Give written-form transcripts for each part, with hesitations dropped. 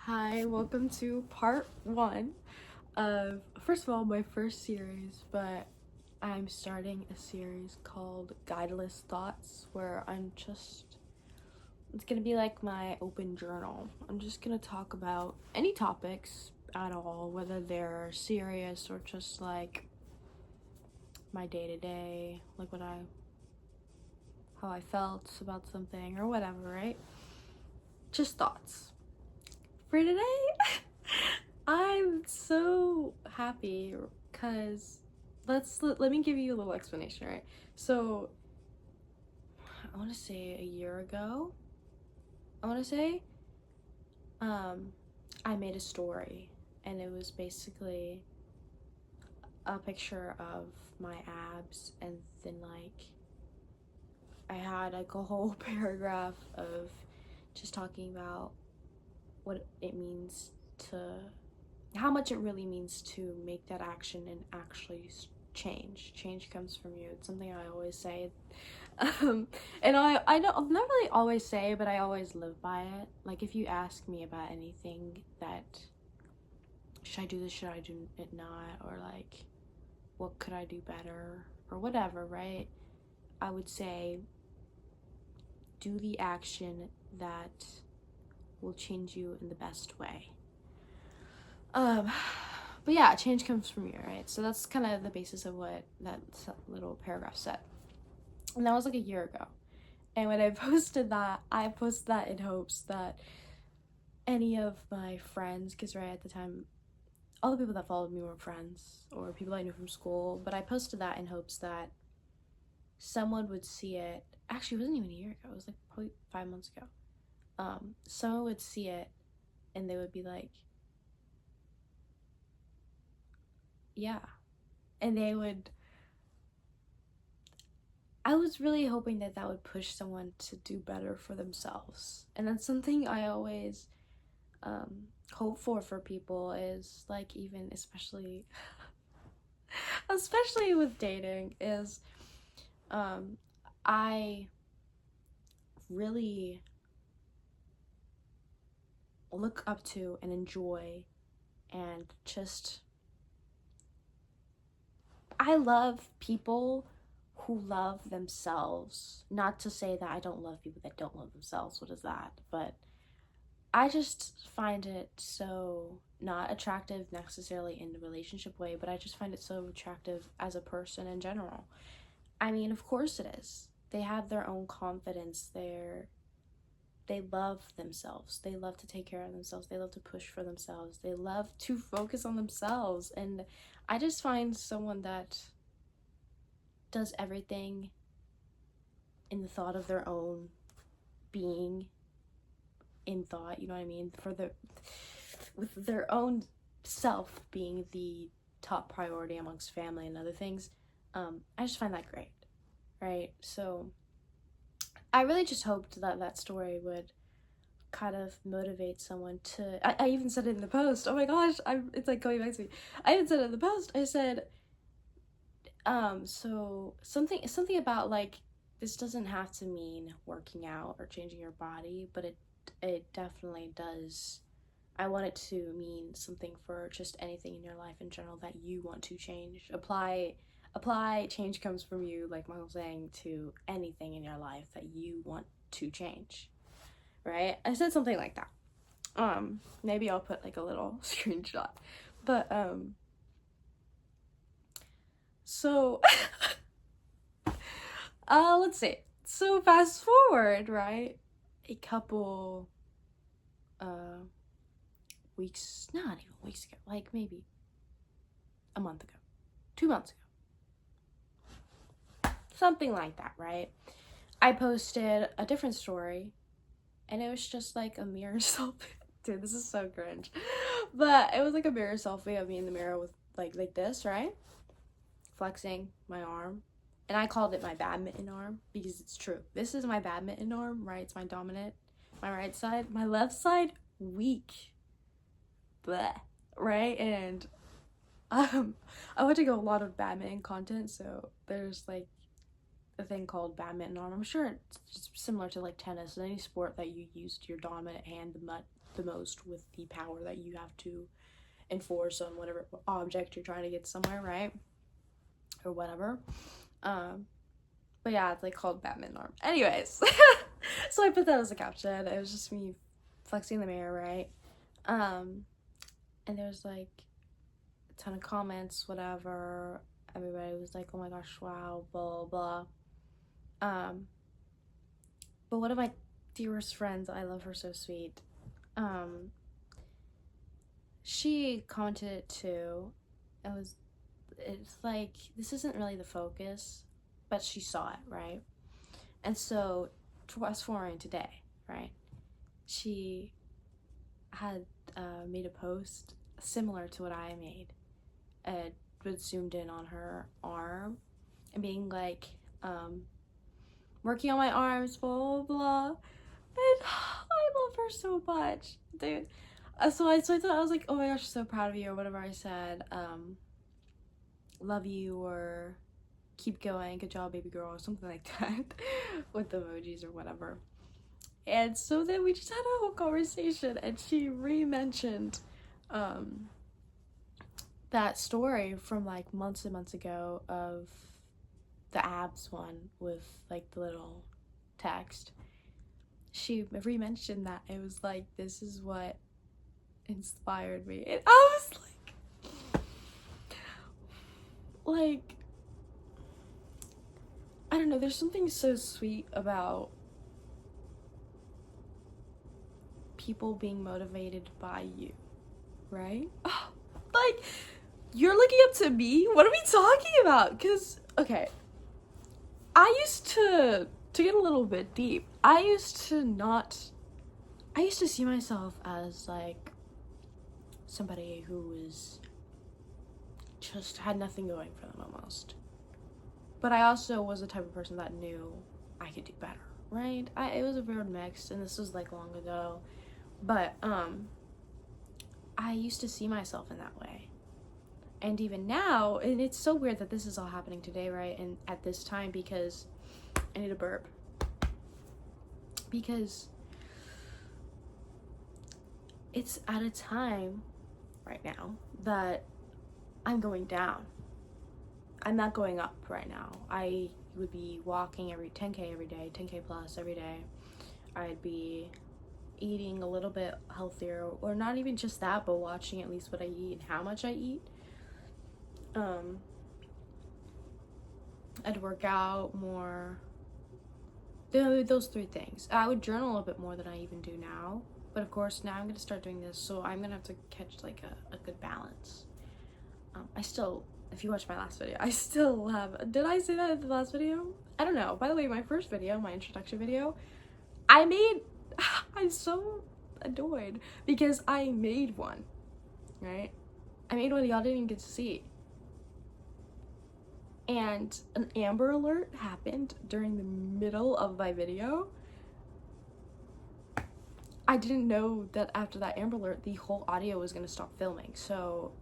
Hi, welcome to part one of, first of all, my first series, but I'm starting a series called Guideless Thoughts where it's gonna be like my open journal. I'm just gonna talk about any topics at all, whether they're serious or just like my day to day, like how I felt about something or whatever, right? Just thoughts. For today, I'm so happy because let me give you a little explanation, right? So, I want to say a year ago, I want to say um I made a story and it was basically a picture of my abs and then like I had like a whole paragraph of just talking about what it means to how much it really means to make that action and actually change comes from you. It's something I always say. And I don't not really always say, but I always live by it. Like if you ask me about anything that should I do this, should I do it not, or like what could I do better or whatever, right? I would say do the action that will change you in the best way. Um, but yeah, change comes from you, right? So that's kind of the basis of what that little paragraph said. And that was like a year ago. And when I posted that in hopes that any of my friends, because right at the time, all the people that followed me were friends or people I knew from school, but I posted that in hopes that someone would see it. Actually, it wasn't even a year ago, it was like probably 5 months ago. Someone would see it and they would be like, yeah. And they would I was really hoping that that would push someone to do better for themselves. And that's something I always hope for people is like even especially with dating is um, I really look up to and enjoy and just I love people who love themselves. Not to say that I don't love people that don't love themselves. What is that? But I just find it so not attractive necessarily in the relationship way, but I just find it so attractive as a person in general. I mean, of course it is. They have their own confidence. They love themselves. They love to take care of themselves. They love to push for themselves. They love to focus on themselves. And I just find someone that does everything in the thought of their own being in thought, you know what I mean? With their own self being the top priority amongst family and other things. I just find that great, right? So I really just hoped that that story would kind of motivate someone to. I even said it in the post. Oh my gosh, it's like going back to me. I even said it in the post. I said, so something about like this doesn't have to mean working out or changing your body, but it definitely does. I want it to mean something for just anything in your life in general that you want to change. Apply change comes from you, like Michael saying, to anything in your life that you want to change. Right? I said something like that. Maybe I'll put like a little screenshot. But so let's see. So fast forward, right? A couple uh weeks, not even weeks ago, like maybe a month ago, 2 months ago, something like that, right? I posted a different story and it was just like a mirror selfie. Dude, this is so cringe. But it was like a mirror selfie of me in the mirror with like this, right? Flexing my arm. And I called it my badminton arm because it's true. This is my badminton arm, right? It's my dominant, my right side. My left side, weak. Bleh. Right? And I went to go a lot of badminton content, so there's like a thing called badminton arm. I'm sure it's similar to like tennis, any sport that you used your dominant hand the most with the power that you have to enforce on whatever object you're trying to get somewhere, right? Or whatever. But yeah, it's like called Batman arm. Anyways, so I put that as a caption. It was just me flexing the mirror, right? And there's like a ton of comments, whatever. Everybody was like, oh my gosh, wow, blah, blah, blah. But one of my dearest friends, I love her so sweet, she commented it too. It's like, this isn't really the focus, but she saw it, right? And so, fast forwarding today, right? She had made a post similar to what I made. It was zoomed in on her arm and being like, working on my arms, blah, blah, blah. And I love her so much, dude. So I thought, I was like, oh my gosh, so proud of you, or whatever I said. Love you, or keep going, good job, baby girl, or something like that, with emojis or whatever. And so then we just had a whole conversation, and she re-mentioned that story from like months and months ago of the abs one with like the little text. She re-mentioned that. It was like, this is what inspired me. And I was like, I don't know, there's something so sweet about people being motivated by you, right? Like, you're looking up to me? What are we talking about? Because, okay, I used to get a little bit deep, I used to see myself as like somebody who was just had nothing going for them almost. But I also was the type of person that knew I could do better, right? It was a weird mix, and this was like long ago. But I used to see myself in that way. And even now, and it's so weird that this is all happening today, right? And at this time, because I need a burp. Because it's at a time right now that I'm going down. I'm not going up right now. I would be walking every 10K every day, 10K plus every day. I'd be eating a little bit healthier, or not even just that, but watching at least what I eat and how much I eat. I'd work out more. Those three things. I would journal a little bit more than I even do now. But of course, now I'm going to start doing this, so I'm going to have to catch like a good balance. I still, if you watch my last video, I still have, did I say that in the last video? I don't know. By the way, my first video, my introduction video, I'm so annoyed because I made one, right? I made one y'all didn't even get to see. And an Amber Alert happened during the middle of my video. I didn't know that after that Amber Alert, the whole audio was gonna stop filming. So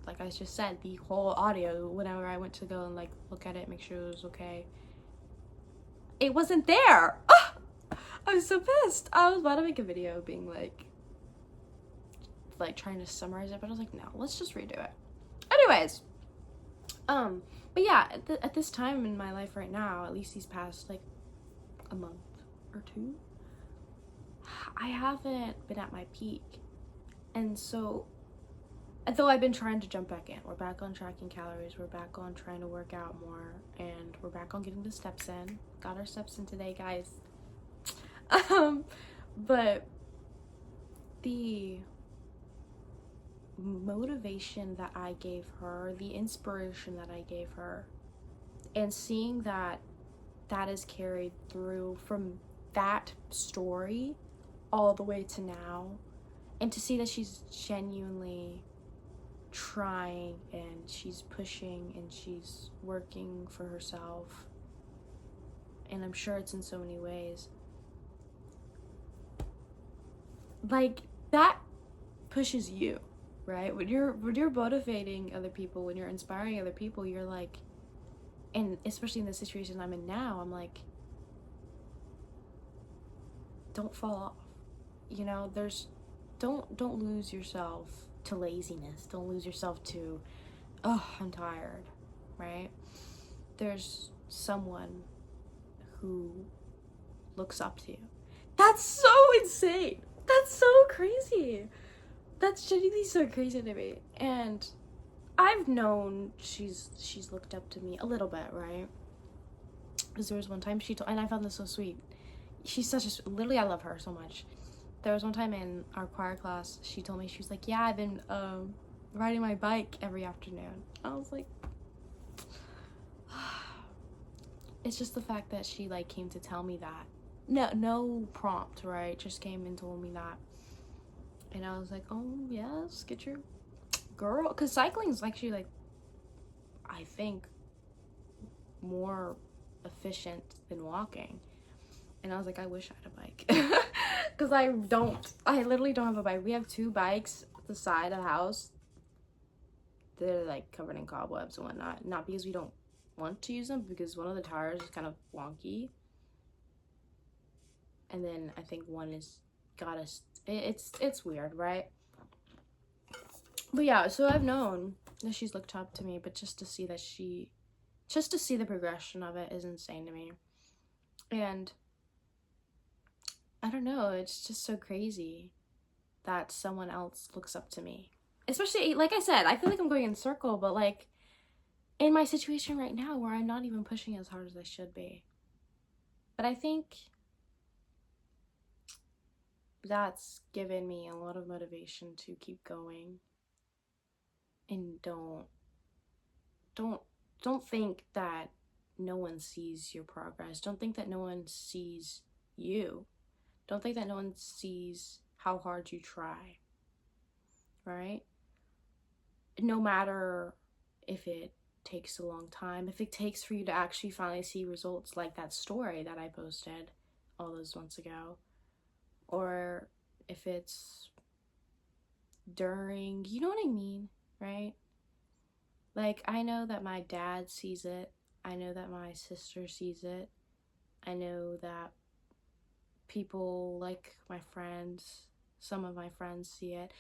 like I just said, the whole audio, whenever I went to go and like look at it, make sure it was okay, it wasn't there. I was so pissed. I was about to make a video being like trying to summarize it, but I was like, no, let's just redo it. Anyways, but yeah, at this time in my life right now, at least these past like a month or two, I haven't been at my peak. And so, though I've been trying to jump back in, we're back on tracking calories, we're back on trying to work out more, and we're back on getting the steps in. Got our steps in today, guys. But the motivation that I gave her, the inspiration that I gave her, and seeing that is carried through from that story all the way to now, and to see that she's genuinely trying and she's pushing and she's working for herself, and I'm sure it's in so many ways, like that pushes you, right? When you're motivating other people, when you're inspiring other people, you're like, and especially in the situation I'm in now, I'm like, don't fall off, you know, don't lose yourself to laziness. Don't lose yourself to, oh, I'm tired, right? There's someone who looks up to you. That's so insane. That's so crazy. That's genuinely so crazy to me. And I've known she's looked up to me a little bit, right? Because there was one time she told, and I found this so sweet. She's such a, literally, I love her so much. There was one time in our choir class, she told me, she was like, yeah, I've been riding my bike every afternoon. I was like, it's just the fact that she like came to tell me that. No prompt, right? Just came and told me that. And I was like, oh yes, get your girl. Because cycling is actually like, I think, more efficient than walking. And I was like, I wish I had a bike. Because I literally don't have a bike. We have 2 bikes at the side of the house. They're like covered in cobwebs and whatnot. Not because we don't want to use them, because one of the tires is kind of wonky. And then I think one is got us, it's weird, right? But yeah, so I've known that she's looked up to me, but just to see the progression of it is insane to me. And I don't know, it's just so crazy that someone else looks up to me. Especially, like I said, I feel like I'm going in a circle, but like in my situation right now where I'm not even pushing as hard as I should be. But I think that's given me a lot of motivation to keep going. And don't think that no one sees your progress. Don't think that no one sees you. Don't think that no one sees how hard you try, right? No matter if it takes a long time, if it takes for you to actually finally see results, like that story that I posted all those months ago, or if it's during, you know what I mean, right? Like, I know that my dad sees it. I know that my sister sees it. I know that people like my friends, some of my friends see it.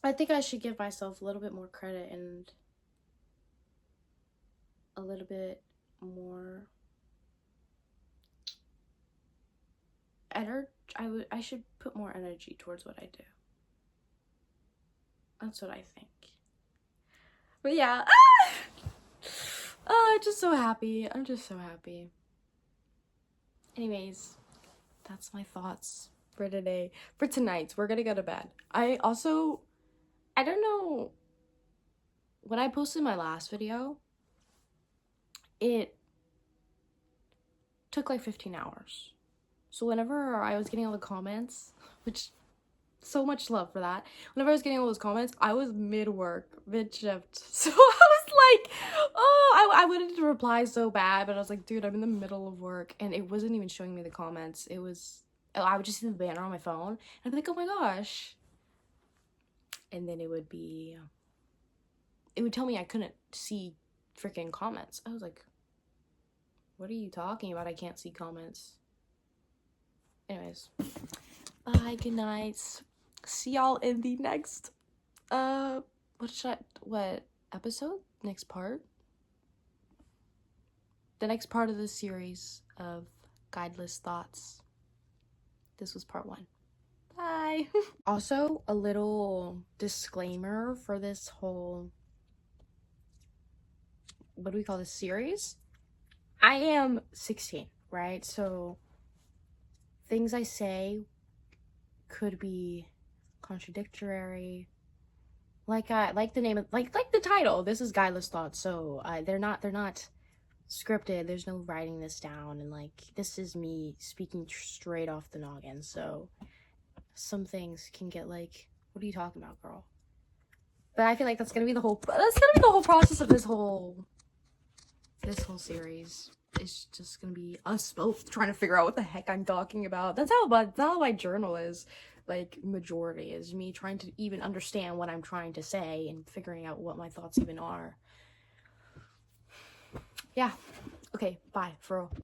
I think I should give myself a little bit more credit and a little bit more energy. I should put more energy towards what I do. That's what I think. But yeah, oh, I'm just so happy. I'm just so happy. Anyways, that's my thoughts for today. For tonight, we're gonna go to bed. I don't know, when I posted my last video, it took like 15 hours. So whenever I was getting all the comments, which, so much love for that. Whenever I was getting all those comments, I was mid-work, mid-shift. So I was like, oh, I wanted to reply so bad, but I was like, dude, I'm in the middle of work. And it wasn't even showing me the comments. I would just see the banner on my phone, and I'd be like, oh my gosh. And then it would tell me I couldn't see freaking comments. I was like, what are you talking about? I can't see comments. Anyways, bye, good night. See y'all in the next, what episode? Next part? The next part of the series of Guideless Thoughts. This was part 1. Bye. Also, a little disclaimer for this whole, what do we call this series? I am 16, right? So things I say could be contradictory. Like the name of, like the title. This is Guideless Thoughts. So they're not scripted. There's no writing this down, and like this is me speaking straight off the noggin. So some things can get like, what are you talking about, girl? But I feel like that's gonna be the whole process of this whole series. It's just gonna be us both trying to figure out what the heck I'm talking about. That's how my journal is. Like, majority is me trying to even understand what I'm trying to say and figuring out what my thoughts even are. Yeah. Okay, bye, for real.